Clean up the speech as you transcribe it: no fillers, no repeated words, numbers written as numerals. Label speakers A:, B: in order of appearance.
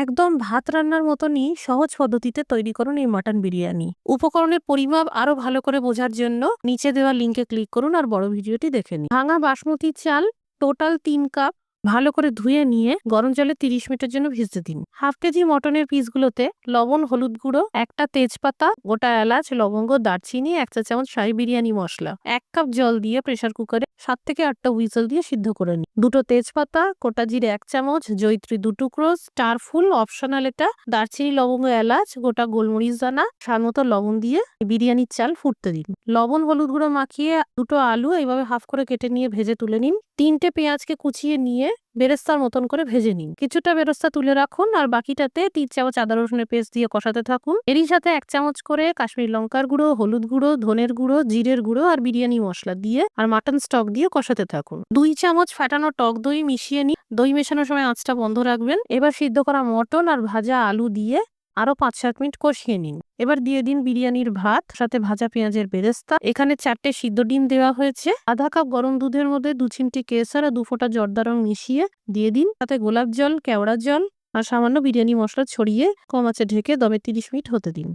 A: একদম ভাত রান্নার মতনই সহজ পদ্ধতিতে তৈরি করুন এই মাটন বিরিয়ানি। উপকরণের পরিমাপ আরো ভালো করে বোঝার জন্য নিচে দেওয়া লিঙ্কে ক্লিক করুন আর বড় ভিডিওটি দেখে নিন। ভাঙা বাসমতি চাল টোটাল 3 কাপ ভালো করে ধুয়ে নিয়ে গরম জলে 30 মিনিটের জন্য ভিজতে দিন। হাফ কেজি মটনের পিসগুলোতে লবণ, হলুদ গুঁড়ো, একটা তেজপাতা, গোটা এলাচ, লবঙ্গ, দারচিনি, 1 চা চামচ শাহি বিরিয়ানি মশলা, 1 কাপ জল দিয়ে প্রেসার কুকারে 7 থেকে 8টা হুইসেল দিয়ে সিদ্ধ করে নিন। দুটো তেজপাতা, গোটা জিরে 1 চামচ, জয়িত্রী 2 টুকরো, স্টার ফুল অপশনাল এটা, দারচিনি, লবঙ্গ, এলাচ, গোটা গোলমরিচ দানা, স্বাদমতো লবণ দিয়ে বিরিয়ানির চাল ফুটতে দিন। লবণ, হলুদ গুঁড়ো মাখিয়ে দুটো আলু এইভাবে হাফ করে কেটে নিয়ে ভেজে তুলে নিন। 3টে পেঁয়াজকে কুচিয়ে নিয়ে বেরেস্তার মতন করে ভেজে নিন। কিছুটা বেরেস্তা তুলে রাখুন আর বাকিটাতে 3 চামচ আদা রসুনের পেস্ট দিয়ে কষাতে থাকুন। এরই সাথে 1 চামচ করে কাশ্মীরি লঙ্কার গুঁড়ো, হলুদ গুঁড়ো, ধনের গুঁড়ো, জিরের গুঁড়ো আর বিরিয়ানি মশলা দিয়ে আর মাটন স্টক দিয়ে কষাতে থাকুন। 2 চামচ ফাটানো টক দই মিশিয়ে নিন। দই মেশানোর সময় আঁচটা বন্ধ রাখবেন। এবার সিদ্ধ করা মটন আর ভাজা আলু দিয়ে আরো 5-7 মিনিট কষিয়ে নিন। এবার দিয়ে দিন বিরিয়ানির ভাত, সাথে ভাজা পেঁয়াজের বেরেস্তা। এখানে 4টে সিদ্ধ ডিম দেওয়া হয়েছে। আধা কাপ গরম দুধের মধ্যে 2 চিমটি কেসর আর 2 ফোঁটা জর্দা রং মিশিয়ে দিয়ে দিন। তাতে গোলাপ জল, কেওড়া জল আর সামান্য বিরিয়ানি মশলা ছড়িয়ে কম আঁচে ঢেকে দমে 30 মিনিট হতে দিন।